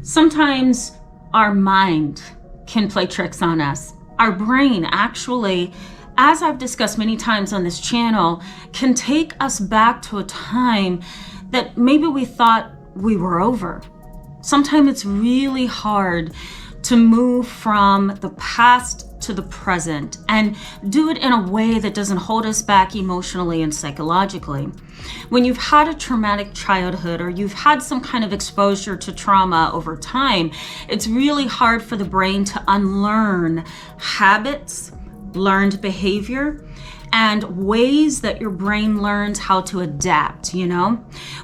Sometimes our mind can play tricks on us. Our brain actually, as I've discussed many times on this channel, can take us back to a time that maybe we thought we were over. Sometimes it's really hard to move from the past to the present and do it in a way that doesn't hold us back emotionally and psychologically. When you've had a traumatic childhood or you've had some kind of exposure to trauma over time, it's really hard for the brain to unlearn habits, learned behavior, and ways that your brain learns how to adapt,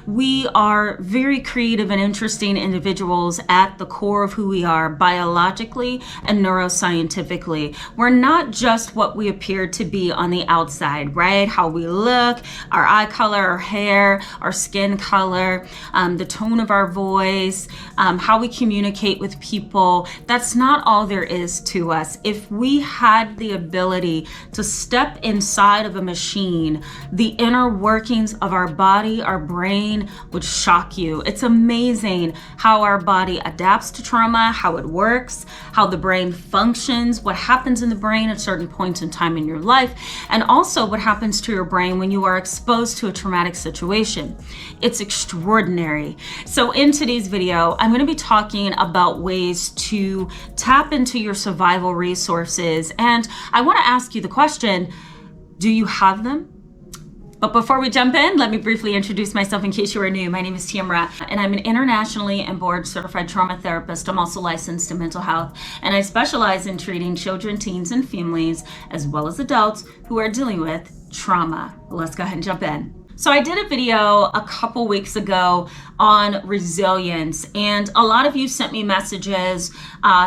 We are very creative and interesting individuals at the core of who we are biologically and neuroscientifically. We're not just what we appear to be on the outside, right? How we look, our eye color, our hair, our skin color, the tone of our voice, how we communicate with people. That's not all there is to us. If we had the ability to step inside of a machine, the inner workings of our body, our brain would shock you. It's amazing how our body adapts to trauma, how it works, how the brain functions, what happens in the brain at certain points in time in your life, and also what happens to your brain when you are exposed to a traumatic situation. It's extraordinary. So in today's video, I'm going to be talking about ways to tap into your survival resources. And I want to ask you the question, do you have them? But before we jump in, let me briefly introduce myself in case you are new. My name is Tamra, and I'm an internationally and board certified trauma therapist. I'm also licensed in mental health, and I specialize in treating children, teens, and families, as well as adults who are dealing with trauma. Let's go ahead and jump in. So I did a video a couple weeks ago on resilience, and a lot of you sent me messages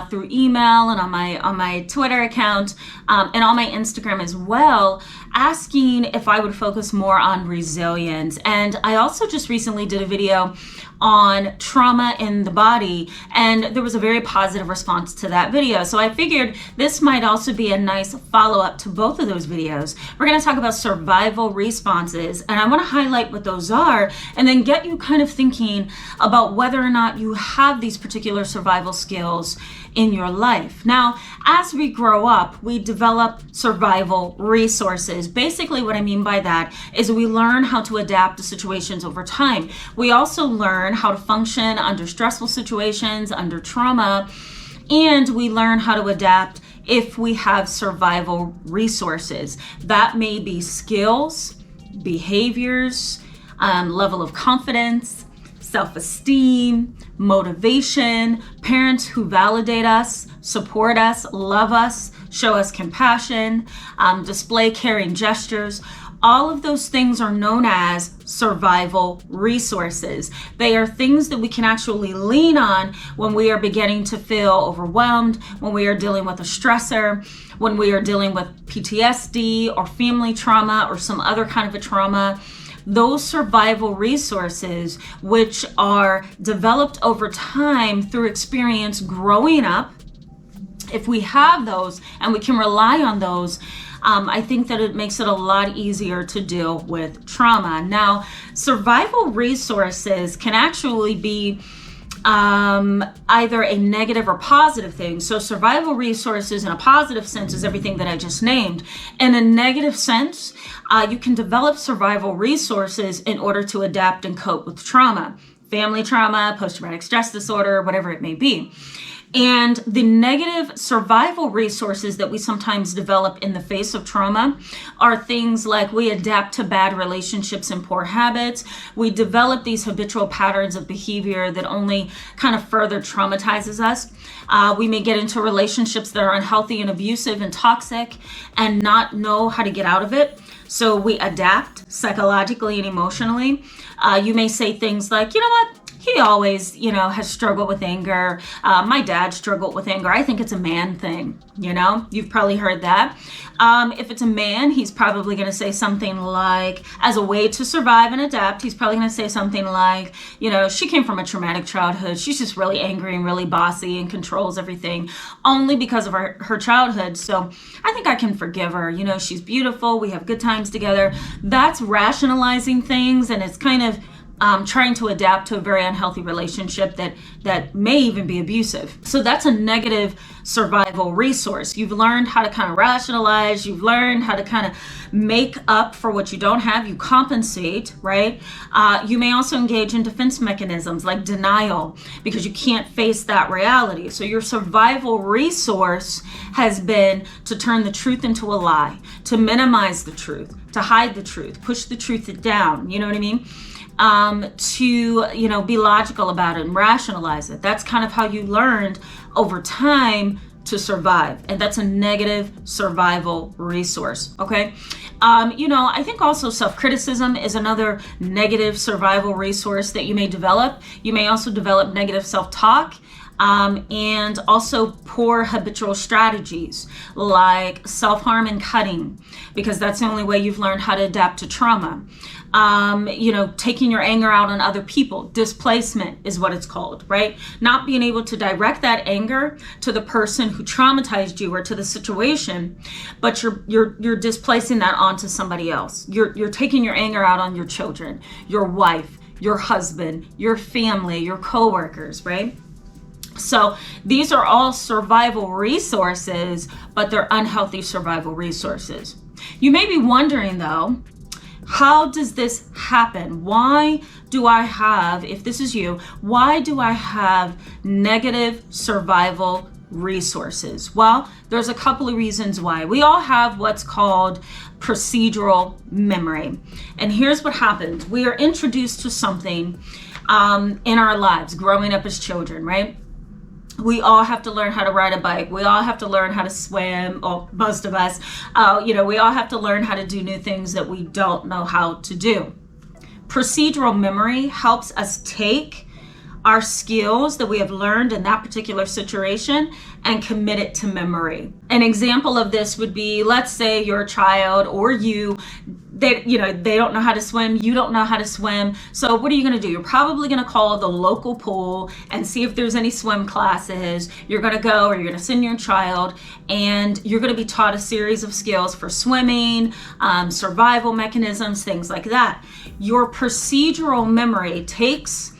through email and on my Twitter account and on my Instagram as well, asking if I would focus more on resilience. And I also just recently did a video on trauma in the body, and there was a very positive response to that video. So I figured this might also be a nice follow-up to both of those videos. We're going to talk about survival responses, and I want to highlight what those are and then get you kind of thinking about whether or not you have these particular survival skills in your life. Now, as we grow up, we develop survival resources. Basically, what I mean by that is we learn how to adapt to situations over time. We also learn how to function under stressful situations, under trauma, and we learn how to adapt if we have survival resources. That may be skills, behaviors, level of confidence, self-esteem, motivation, parents who validate us, support us, love us, show us compassion, display caring gestures. All of those things are known as survival resources. They are things that we can actually lean on when we are beginning to feel overwhelmed, when we are dealing with a stressor, when we are dealing with PTSD or family trauma or some other kind of a trauma. Those survival resources, which are developed over time through experience growing up, if we have those and we can rely on those, I think that it makes it a lot easier to deal with trauma. Now, survival resources can actually be either a negative or positive thing. So survival resources in a positive sense is everything that I just named. In a negative sense, you can develop survival resources in order to adapt and cope with trauma, family trauma, post-traumatic stress disorder, whatever it may be. And the negative survival resources that we sometimes develop in the face of trauma are things like we adapt to bad relationships and poor habits. We develop these habitual patterns of behavior that only kind of further traumatizes us. We may get into relationships that are unhealthy and abusive and toxic and not know how to get out of it. So we adapt psychologically and emotionally. You may say things like, you know what? He always, has struggled with anger. My dad struggled with anger. I think it's a man thing, You've probably heard that. If it's a man, he's probably going to say something like, as a way to survive and adapt, he's probably going to say something like, she came from a traumatic childhood. She's just really angry and really bossy and controls everything only because of her childhood. So I think I can forgive her. She's beautiful. We have good times together. That's rationalizing things, and it's kind of trying to adapt to a very unhealthy relationship that may even be abusive. So that's a negative survival resource. You've learned how to kind of rationalize, you've learned how to kind of make up for what you don't have, you compensate, right? You may also engage in defense mechanisms like denial because you can't face that reality. So your survival resource has been to turn the truth into a lie, to minimize the truth, to hide the truth, push the truth down, you know what I mean? To, be logical about it and rationalize it. That's kind of how you learned over time to survive. And that's a negative survival resource, okay? I think also self-criticism is another negative survival resource that you may develop. You may also develop negative self-talk. And also poor habitual strategies like self-harm and cutting, because that's the only way you've learned how to adapt to trauma. Taking your anger out on other people. Displacement is what it's called, right? Not being able to direct that anger to the person who traumatized you or to the situation, but you're displacing that onto somebody else. You're taking your anger out on your children, your wife, your husband, your family, your coworkers, right? So these are all survival resources, but they're unhealthy survival resources. You may be wondering though, how does this happen? Why do I have, if this is you, why do I have negative survival resources? Well, there's a couple of reasons why. We all have what's called procedural memory. And here's what happens. We are introduced to something in our lives growing up as children, right? We all have to learn how to ride a bike. We all have to learn how to swim, or most of us. We all have to learn how to do new things that we don't know how to do. Procedural memory helps us take our skills that we have learned in that particular situation and commit it to memory. An example of this would be, let's say you're a child or they don't know how to swim, you don't know how to swim. So what are you gonna do? You're probably gonna call the local pool and see if there's any swim classes. You're gonna go, or you're gonna send your child, and you're gonna be taught a series of skills for swimming, survival mechanisms, things like that. Your procedural memory takes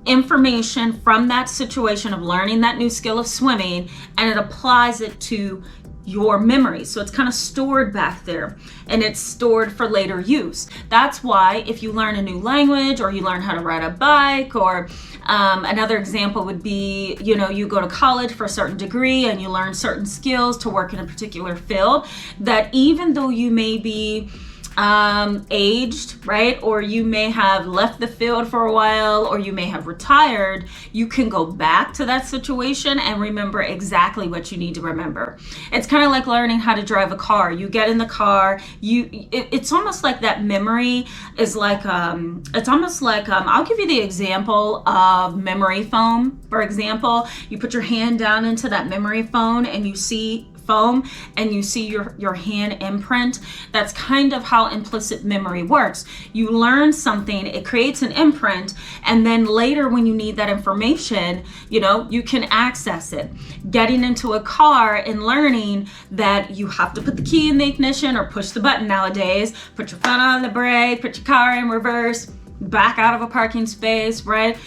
information from that situation of learning that new skill of swimming, and it applies it to your memory. So it's kind of stored back there, and it's stored for later use. That's why if you learn a new language, or you learn how to ride a bike, or another example would be, you go to college for a certain degree and you learn certain skills to work in a particular field, that even though you may be aged, right? Or you may have left the field for a while, or you may have retired, you can go back to that situation and remember exactly what you need to remember. It's kind of like learning how to drive a car. You get in the car, it's almost like that memory is like, I'll give you the example of memory foam. For example, you put your hand down into that memory foam and you see foam and you see your hand imprint. That's kind of how implicit memory works. You learn something, it creates an imprint, and then later when you need that information, you can access it. Getting into a car and learning that you have to put the key in the ignition or push the button nowadays, put your foot on the brake, put your car in reverse, back out of a parking space, right?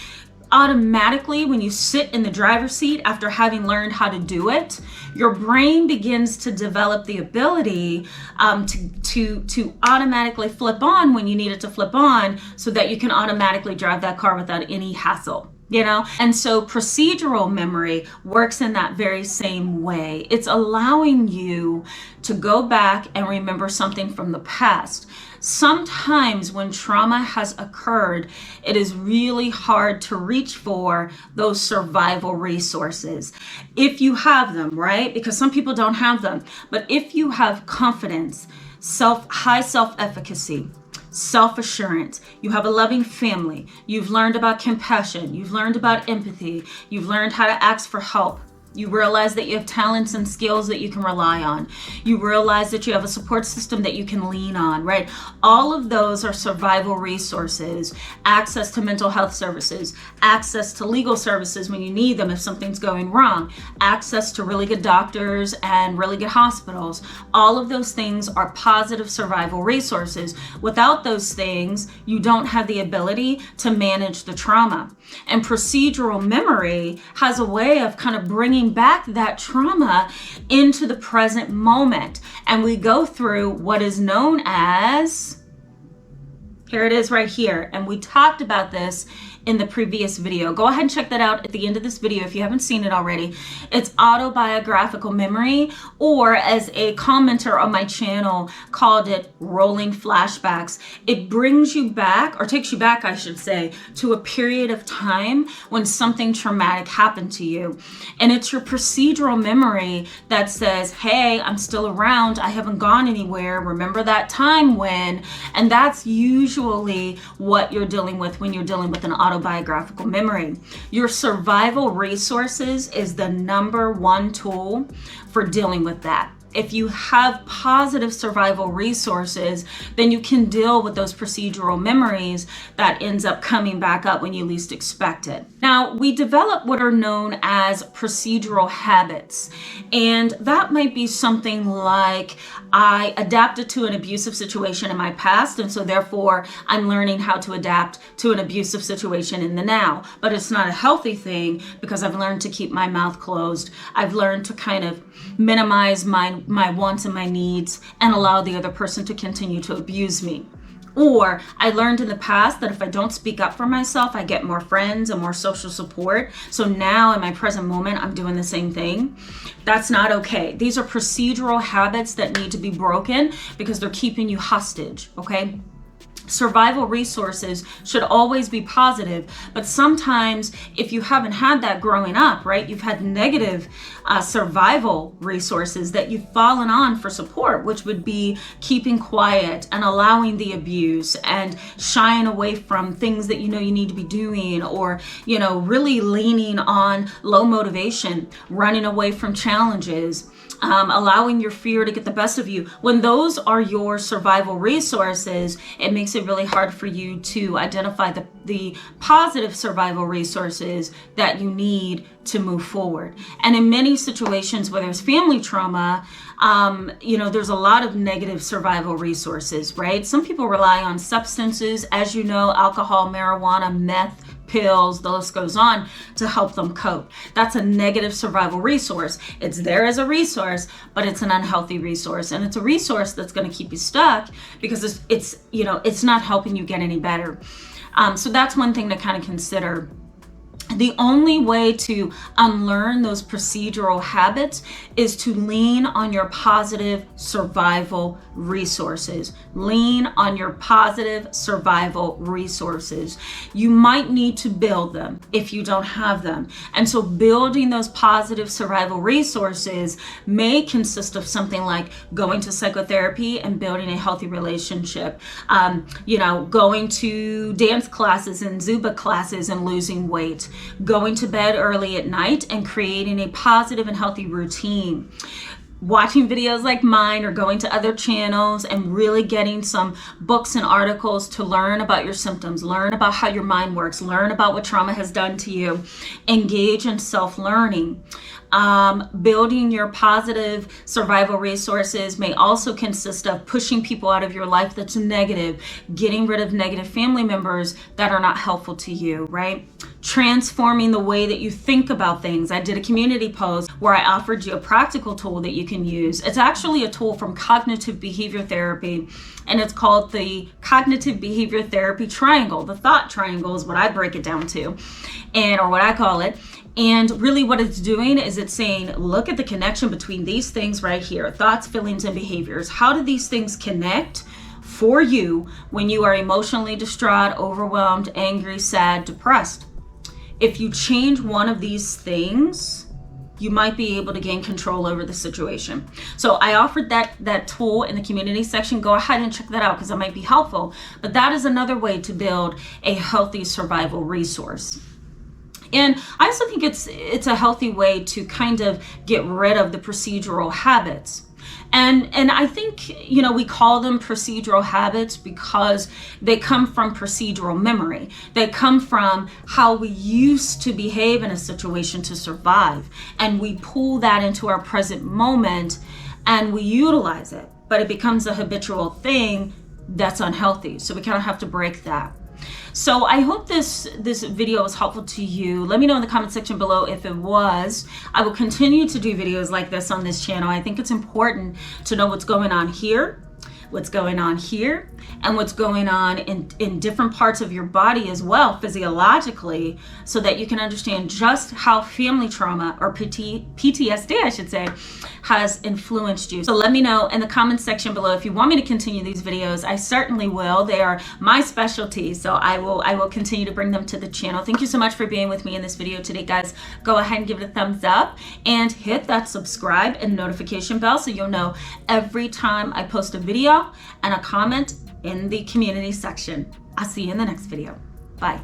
Automatically, when you sit in the driver's seat after having learned how to do it, your brain begins to develop the ability to automatically flip on when you need it to flip on, so that you can automatically drive that car without any hassle. And so procedural memory works in that very same way. It's allowing you to go back and remember something from the past. Sometimes when trauma has occurred, it is really hard to reach for those survival resources. If you have them, right? Because some people don't have them. But if you have confidence, high self-efficacy, self-assurance, you have a loving family, you've learned about compassion, you've learned about empathy, you've learned how to ask for help, You realize that you have talents and skills that you can rely on. You realize that you have a support system that you can lean on, right? All of those are survival resources. Access to mental health services, access to legal services when you need them if something's going wrong, access to really good doctors and really good hospitals. All of those things are positive survival resources. Without those things, you don't have the ability to manage the trauma. And procedural memory has a way of kind of bringing back that trauma into the present moment. And we go through what is known as, here it is right here. And we talked about this in the previous video. Go ahead and check that out at the end of this video if you haven't seen it already. It's autobiographical memory, or as a commenter on my channel called it, rolling flashbacks. It brings you back, or takes you back, I should say, to a period of time when something traumatic happened to you. And it's your procedural memory that says, hey, I'm still around. I haven't gone anywhere. Remember that time when? And that's usually what you're dealing with when you're dealing with an autobiographical memory. Your survival resources is the number one tool for dealing with that. If you have positive survival resources, then you can deal with those procedural memories that ends up coming back up when you least expect it. Now, we develop what are known as procedural habits, and that might be something like, I adapted to an abusive situation in my past, and so therefore I'm learning how to adapt to an abusive situation in the now. But it's not a healthy thing because I've learned to keep my mouth closed. I've learned to kind of minimize my wants and my needs and allow the other person to continue to abuse me. Or I learned in the past that if I don't speak up for myself, I get more friends and more social support. So now in my present moment, I'm doing the same thing. That's not okay. These are procedural habits that need to be broken because they're keeping you hostage, okay? Survival resources should always be positive, but sometimes if you haven't had that growing up, right, you've had negative survival resources that you've fallen on for support, which would be keeping quiet and allowing the abuse and shying away from things that you know you need to be doing, or, you know, really leaning on low motivation, running away from challenges, allowing your fear to get the best of you. When those are your survival resources, it makes it really hard for you to identify the positive survival resources that you need to move forward. And in many situations where there's family trauma, you know, there's a lot of negative survival resources, right? Some people rely on substances, as you know, alcohol, marijuana, meth, pills, the list goes on, to help them cope. That's a negative survival resource. It's there as a resource, but it's an unhealthy resource. And it's a resource that's going to keep you stuck because it's you know, it's not helping you get any better. So that's one thing to kind of consider. The only way to unlearn those procedural habits is to lean on your positive survival resources. Lean on your positive survival resources. You might need to build them if you don't have them. And so building those positive survival resources may consist of something like going to psychotherapy and building a healthy relationship, you know, going to dance classes and Zumba classes and losing weight, going to bed early at night and creating a positive and healthy routine, watching videos like mine or going to other channels and really getting some books and articles to learn about your symptoms, learn about how your mind works, learn about what trauma has done to you, engage in self-learning. Building your positive survival resources may also consist of pushing people out of your life that's negative, getting rid of negative family members that are not helpful to you, right? Transforming the way that you think about things. I did a community post where I offered you a practical tool that you can use. It's actually a tool from cognitive behavior therapy, and it's called the cognitive behavior therapy triangle. The thought triangle is what I break it down to, or what I call it. And really what it's doing is it's saying, look at the connection between these things right here, thoughts, feelings, and behaviors. How do these things connect for you when you are emotionally distraught, overwhelmed, angry, sad, depressed? If you change one of these things, you might be able to gain control over the situation. So I offered that tool in the community section. Go ahead and check that out because that might be helpful. But that is another way to build a healthy survival resource. And I also think it's a healthy way to kind of get rid of the procedural habits. And I think, we call them procedural habits because they come from procedural memory. They come from how we used to behave in a situation to survive. And we pull that into our present moment and we utilize it. But it becomes a habitual thing that's unhealthy. So we kind of have to break that. So I hope this video was helpful to you. Let me know in the comment section below if it was. I will continue to do videos like this on this channel. I think it's important to know what's going on here, what's going on here, and what's going on in different parts of your body as well, physiologically, so that you can understand just how family trauma, or PTSD, I should say, has influenced you. So let me know in the comments section below if you want me to continue these videos. I certainly will. They are my specialty, so I will continue to bring them to the channel. Thank you so much for being with me in this video today, guys. Go ahead and give it a thumbs up and hit that subscribe and notification bell so you'll know every time I post a video and a comment in the community section. I'll see you in the next video. Bye.